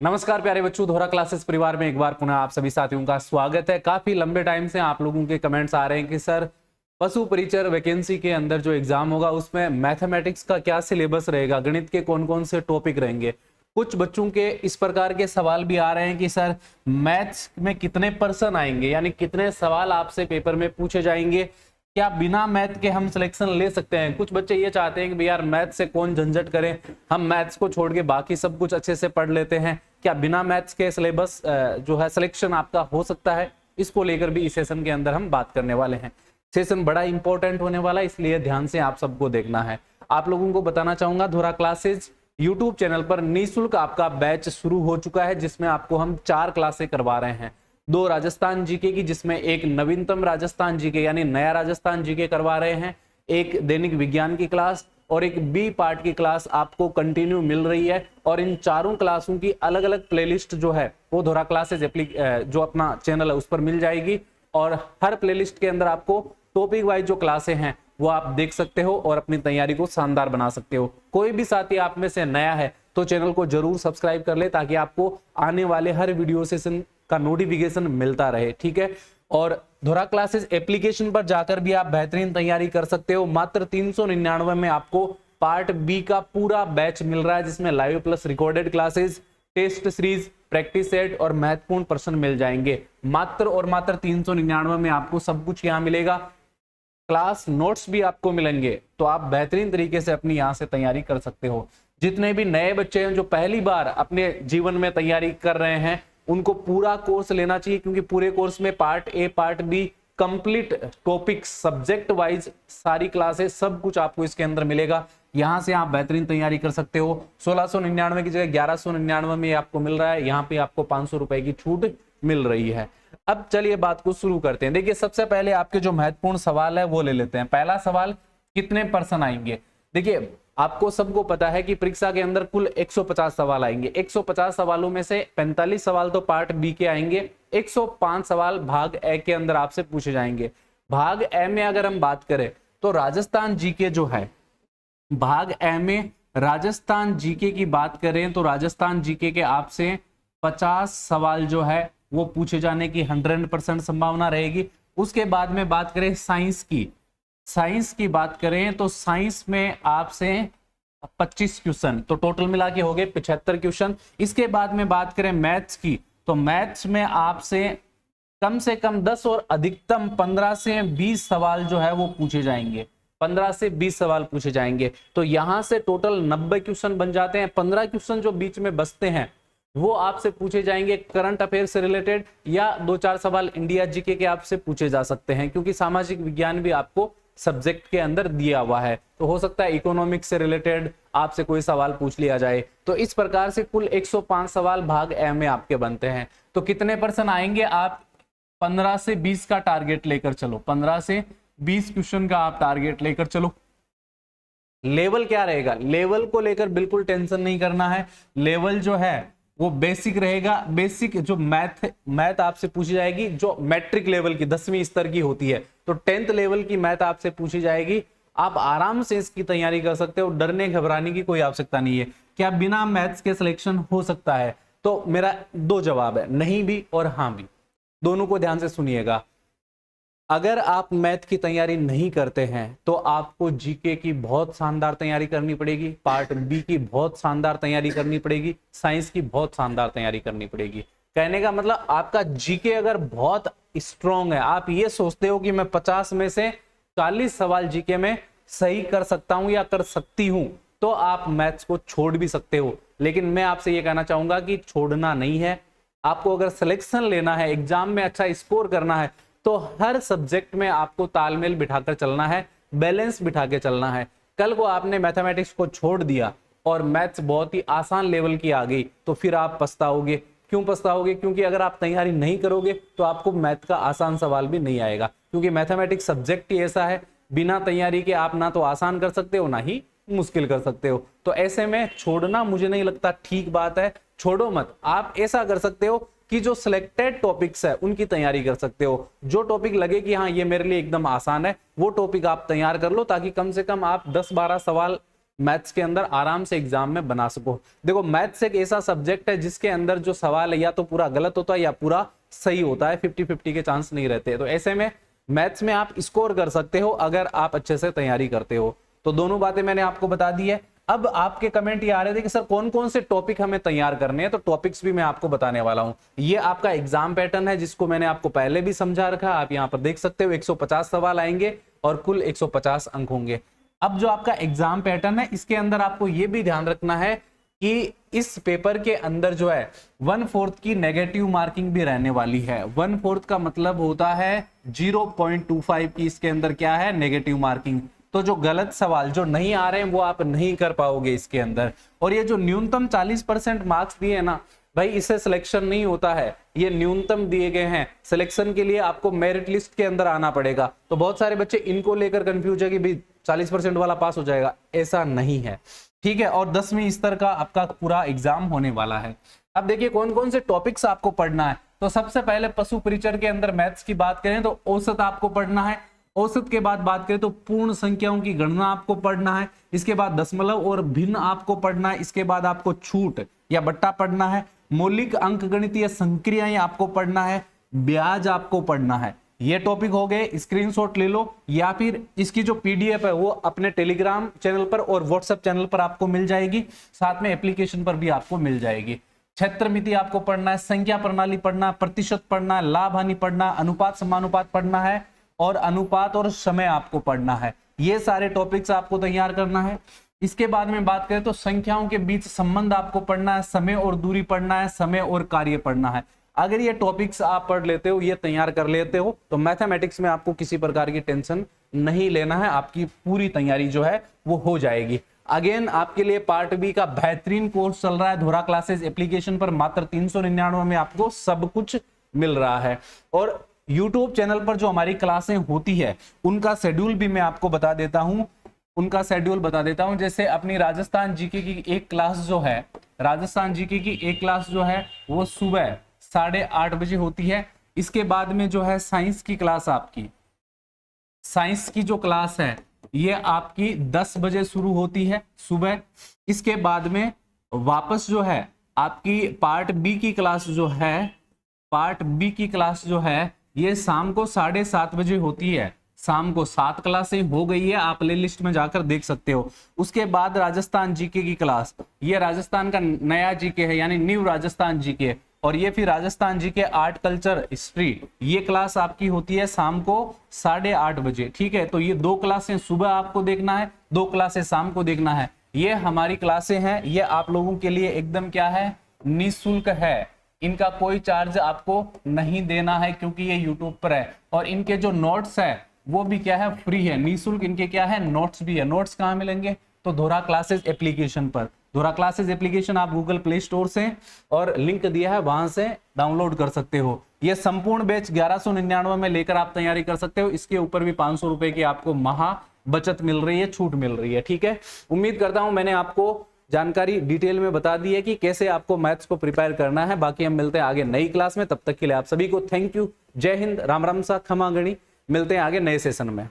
नमस्कार प्यारे बच्चों, दोहरा क्लासेस परिवार में एक बार पुनः आप सभी साथियों का स्वागत है। काफी लंबे टाइम से आप लोगों के कमेंट्स आ रहे हैं कि सर पशु परिचर वैकेंसी के अंदर जो एग्जाम होगा उसमें मैथमेटिक्स का क्या सिलेबस रहेगा, गणित के कौन कौन से टॉपिक रहेंगे। कुछ बच्चों के इस प्रकार के सवाल भी आ रहे हैं कि सर मैथ्स में कितने पर्सन आएंगे, यानी कितने सवाल आपसे पेपर में पूछे जाएंगे, क्या बिना मैथ के हम सिलेक्शन ले सकते हैं। कुछ बच्चे ये चाहते हैं कि भैया यार मैथ से कौन झंझट करे, हम मैथ्स को छोड़ के बाकी सब कुछ अच्छे से पढ़ लेते हैं, क्या बिना मैथ्स के सिलेबस जो है सिलेक्शन आपका हो सकता है। इसको लेकर भी इस सेशन के अंदर हम बात करने वाले हैं। सेशन बड़ा इंपॉर्टेंट होने वाला है, इसलिए ध्यान से आप सबको देखना है। आप लोगों को बताना चाहूंगा, दोहरा क्लासेज यूट्यूब चैनल पर निःशुल्क आपका बैच शुरू हो चुका है, जिसमें आपको हम 4 क्लासें करवा रहे हैं। 2 राजस्थान जीके की, जिसमें एक नवीनतम राजस्थान जीके यानी नया राजस्थान जीके करवा रहे हैं, एक दैनिक विज्ञान की क्लास और एक बी पार्ट की क्लास आपको कंटिन्यू मिल रही है। और इन चारों क्लासों की अलग अलग प्लेलिस्ट जो है वो दोहरा क्लासेज जो अपना चैनल है उस पर मिल जाएगी। और हर प्लेलिस्ट के अंदर आपको टॉपिक वाइज जो क्लासें हैं वो आप देख सकते हो और अपनी तैयारी को शानदार बना सकते हो। कोई भी साथी आप में से नया है तो चैनल को जरूर सब्सक्राइब कर ले, ताकि आपको आने वाले हर वीडियो सेशन का नोटिफिकेशन मिलता रहे, ठीक है। और दोहरा क्लासेस एप्लीकेशन पर जाकर भी आप बेहतरीन तैयारी कर सकते हो। मात्र 399 में आपको पार्ट बी का पूरा बैच मिल रहा है, जिसमें live plus recorded classes, test series, practice set और महत्वपूर्ण प्रश्न मिल जाएंगे। मात्र और मात्र 399 में आपको सब कुछ यहाँ मिलेगा। क्लास नोट्स भी आपको मिलेंगे, तो आप बेहतरीन तरीके से अपनी यहाँ से तैयारी कर सकते हो। जितने भी नए बच्चे हैं जो पहली बार अपने जीवन में तैयारी कर रहे हैं, उनको पूरा कोर्स लेना चाहिए, क्योंकि पूरे कोर्स में part A part B complete topic subject wise सारी क्लासेस सब कुछ आपको इसके अंदर मिलेगा। यहां से आप बेहतरीन तैयारी कर सकते हो। 1699 की जगह 1199 में आपको मिल रहा है, यहाँ पे आपको 500 रुपए की छूट मिल रही है। अब चलिए बात को शुरू करते हैं। देखिए सबसे पहले आपके जो महत्वपूर्ण सवाल है वो ले लेते हैं। पहला सवाल, कितने पर्सन आएंगे। देखिए आपको सबको पता है कि परीक्षा के अंदर कुल 150 सवाल आएंगे। 150 सवालों में से 45 सवाल तो पार्ट बी के आएंगे, 105 सवाल भाग ए के अंदर आपसे पूछे जाएंगे। भाग ए में अगर हम बात करें तो राजस्थान जीके जो है, भाग ए में राजस्थान जीके की बात करें तो राजस्थान जीके के आपसे 50 सवाल जो है वो पूछे जाने की 100% संभावना रहेगी। उसके बाद में बात करें साइंस की, साइंस की बात करें तो साइंस में आपसे 25 क्वेश्चन, तो टोटल मिला के हो गए 75 क्वेश्चन। इसके बाद में बात करें मैथ्स की, तो मैथ्स में आपसे कम से कम 10 और अधिकतम 15 से 20 सवाल जो है वो पूछे जाएंगे। 15 से 20 सवाल पूछे जाएंगे, तो यहां से टोटल 90 क्वेश्चन बन जाते हैं। 15 क्वेश्चन जो बीच में बचते हैं वो आपसे पूछे जाएंगे करंट अफेयर से रिलेटेड, या 2-4 सवाल इंडिया जीके के आपसे पूछे जा सकते हैं, क्योंकि सामाजिक विज्ञान भी आपको सब्जेक्ट के अंदर दिया हुआ है। तो हो सकता है इकोनॉमिक्स से रिलेटेड आपसे कोई सवाल पूछ लिया जाए। तो इस प्रकार से कुल 105 सवाल भाग ए में आपके बनते हैं। तो कितने पर्सन आएंगे, आप 15 से 20 का टारगेट लेकर चलो। 15 से 20 क्वेश्चन का आप टारगेट लेकर चलो। लेवल क्या रहेगा, लेवल को लेकर बिल्कुल टेंशन नहीं करना है। लेवल जो है वो बेसिक रहेगा। बेसिक जो मैथ आपसे पूछी जाएगी, जो मैट्रिक लेवल की 10वीं स्तर की होती है, तो 10th लेवल की मैथ आपसे पूछी जाएगी। आप आराम से इसकी तैयारी कर सकते हो, डरने घबराने की कोई आवश्यकता नहीं है। क्या बिना मैथ्स के सिलेक्शन हो सकता है? तो मेरा 2 जवाब है, नहीं भी और हाँ भी। दोनों को ध्यान से सुनिएगा। अगर आप मैथ की तैयारी नहीं करते हैं तो आपको जीके की बहुत शानदार तैयारी करनी पड़ेगी, पार्ट बी की बहुत शानदार तैयारी करनी पड़ेगी, साइंस की बहुत शानदार तैयारी करनी पड़ेगी। कहने का मतलब आपका जीके अगर बहुत स्ट्रॉन्ग है, आप ये सोचते हो कि मैं 50 में से 40 सवाल जीके में सही कर सकता हूं या कर सकती हूं, तो आप मैथ्स को छोड़ भी सकते हो। लेकिन मैं आपसे ये कहना चाहूंगा कि छोड़ना नहीं है। आपको अगर सिलेक्शन लेना है, एग्जाम में अच्छा स्कोर करना है, तो हर सब्जेक्ट में आपको तालमेल बिठाकर चलना है, बैलेंस बिठा के चलना है। कल को आपने मैथमेटिक्स को छोड़ दिया और मैथ्स बहुत ही आसान लेवल की आ गई, तो फिर आप पछताओगे। क्यों पछताओगे? क्योंकि अगर आप तैयारी नहीं करोगे तो आपको मैथ का आसान सवाल भी नहीं आएगा, क्योंकि मैथमेटिक्स सब्जेक्ट ही ऐसा है, बिना तैयारी के आप ना तो आसान कर सकते हो ना ही मुश्किल कर सकते हो। तो ऐसे में छोड़ना मुझे नहीं लगता ठीक बात है। छोड़ो मत। आप ऐसा कर सकते हो कि जो सिलेक्टेड टॉपिक्स है उनकी तैयारी कर सकते हो। जो टॉपिक लगे कि हाँ ये मेरे लिए एकदम आसान है, वो टॉपिक आप तैयार कर लो, ताकि कम से कम आप 10-12 सवाल मैथ्स के अंदर आराम से एग्जाम में बना सको। देखो मैथ्स एक ऐसा सब्जेक्ट है जिसके अंदर जो सवाल है या तो पूरा गलत होता है या पूरा सही होता है, 50-50 के चांस नहीं रहते। तो ऐसे में मैथ्स में आप स्कोर कर सकते हो अगर आप अच्छे से तैयारी करते हो। तो दोनों बातें मैंने आपको बता दी है। अब आपके कमेंट ये आ रहे थे कि सर कौन कौन से टॉपिक हमें तैयार करने हैं, तो टॉपिक्स भी मैं आपको बताने वाला हूं। ये आपका एग्जाम पैटर्न है जिसको मैंने आपको पहले भी समझा रखा है, आप यहां पर देख सकते हो। 150 सवाल आएंगे और कुल 150 अंक होंगे। अब जो आपका एग्जाम पैटर्न है इसके अंदर आपको ये भी ध्यान रखना है कि इस पेपर के अंदर जो है 1/4 की नेगेटिव मार्किंग भी रहने वाली है। 1/4 का मतलब होता है 0.25 की इसके अंदर क्या है, नेगेटिव मार्किंग। तो जो गलत सवाल जो नहीं आ रहे हैं वो आप नहीं कर पाओगे इसके अंदर। और ये जो न्यूनतम 40% मार्क्स दिए है ना भाई, इससे सिलेक्शन नहीं होता है, ये न्यूनतम दिए गए हैं। सिलेक्शन के लिए आपको मेरिट लिस्ट के अंदर आना पड़ेगा। तो बहुत सारे बच्चे इनको लेकर कंफ्यूज है कि भाई 40% वाला पास हो जाएगा, ऐसा नहीं है, ठीक है। और 10वीं स्तर का आपका पूरा एग्जाम होने वाला है। अब देखिए कौन कौन से टॉपिक्स आपको पढ़ना है। तो सबसे पहले पशु परिचर के अंदर मैथ्स की बात करें तो औसत आपको पढ़ना है। औसत के बाद बात करें तो पूर्ण संख्याओं की गणना आपको पढ़ना है। इसके बाद दशमलव और भिन्न आपको पढ़ना है। इसके बाद आपको छूट या बट्टा पढ़ना है। मौलिक अंकगणितीय संक्रियाएं आपको पढ़ना है। ब्याज आपको पढ़ना है। ये टॉपिक हो गए, स्क्रीनशॉट ले लो या फिर इसकी जो पीडीएफ है वो अपने टेलीग्राम चैनल पर और व्हाट्सएप चैनल पर आपको मिल जाएगी, साथ में एप्लीकेशन पर भी आपको मिल जाएगी। क्षेत्र मिति आपको पढ़ना है, संख्या प्रणाली पढ़ना, प्रतिशत पढ़ना है, लाभ हानि पढ़ना, अनुपात समानुपात पढ़ना है और अनुपात और समय आपको पढ़ना है। ये सारे टॉपिक्स आपको तैयार करना है। इसके बाद में बात करें तो संख्याओं के बीच संबंध आपको पढ़ना है, समय और दूरी पढ़ना है, समय और कार्य पढ़ना है। अगर ये टॉपिक्स आप पढ़ लेते हो, ये तैयार कर लेते हो, तो मैथमेटिक्स में आपको किसी प्रकार की टेंशन नहीं लेना है, आपकी पूरी तैयारी जो है वो हो जाएगी। अगेन आपके लिए पार्ट बी का बेहतरीन कोर्स चल रहा है धोरा क्लासेस एप्लीकेशन पर। मात्र 399 में आपको सब कुछ मिल रहा है। और यूट्यूब चैनल पर जो हमारी क्लासें होती है उनका शेड्यूल भी मैं आपको बता देता हूं। जैसे अपनी राजस्थान जीके की एक क्लास जो है, राजस्थान जीके की एक क्लास जो है वो सुबह 8:30 बजे होती है। इसके बाद में जो है साइंस की क्लास, आपकी साइंस की जो क्लास है ये आपकी 10 बजे शुरू होती है सुबह। इसके बाद में वापस जो है आपकी पार्ट बी की क्लास जो है ये शाम को 7:30 बजे होती है। शाम को 7 क्लासें हो गई है, आप प्ले लिस्ट में जाकर देख सकते हो। उसके बाद राजस्थान जीके की क्लास, ये राजस्थान का नया जीके है यानी न्यू राजस्थान जीके। और ये फिर Rajasthan GK art culture history, ये क्लास आपकी होती है शाम को 8:30 बजे, ठीक है। तो ये 2 क्लासें सुबह आपको देखना है, 2 क्लासें शाम को देखना है। ये हमारी क्लासें हैं, ये आप लोगों के लिए एकदम क्या है, निःशुल्क है। इनका कोई चार्ज आपको नहीं देना है क्योंकि ये यूट्यूब पर है। और इनके जो नोट्स है वो भी क्या है, फ्री है, निःशुल्क इनके क्या है, नोट्स भी है। नोट्स कहाँ मिलेंगे, तो धोरा क्लासेस एप्लीकेशन पर। धोरा क्लासेस एप्लीकेशन आप गूगल प्ले स्टोर से और लिंक दिया है वहां से डाउनलोड कर सकते हो। ये संपूर्ण बैच 1199 में लेकर आप तैयारी कर सकते हो। इसके ऊपर भी 500 रुपए की आपको महा बचत मिल रही है, छूट मिल रही है, ठीक है। उम्मीद करता हूं मैंने आपको जानकारी डिटेल में बता दी है कि कैसे आपको मैथ्स को प्रिपेयर करना है। बाकी हम मिलते हैं आगे नई क्लास में, तब तक के लिए आप सभी को थैंक यू, जय हिंद, राम राम सा, खमा गणी। मिलते हैं आगे नए सेशन में।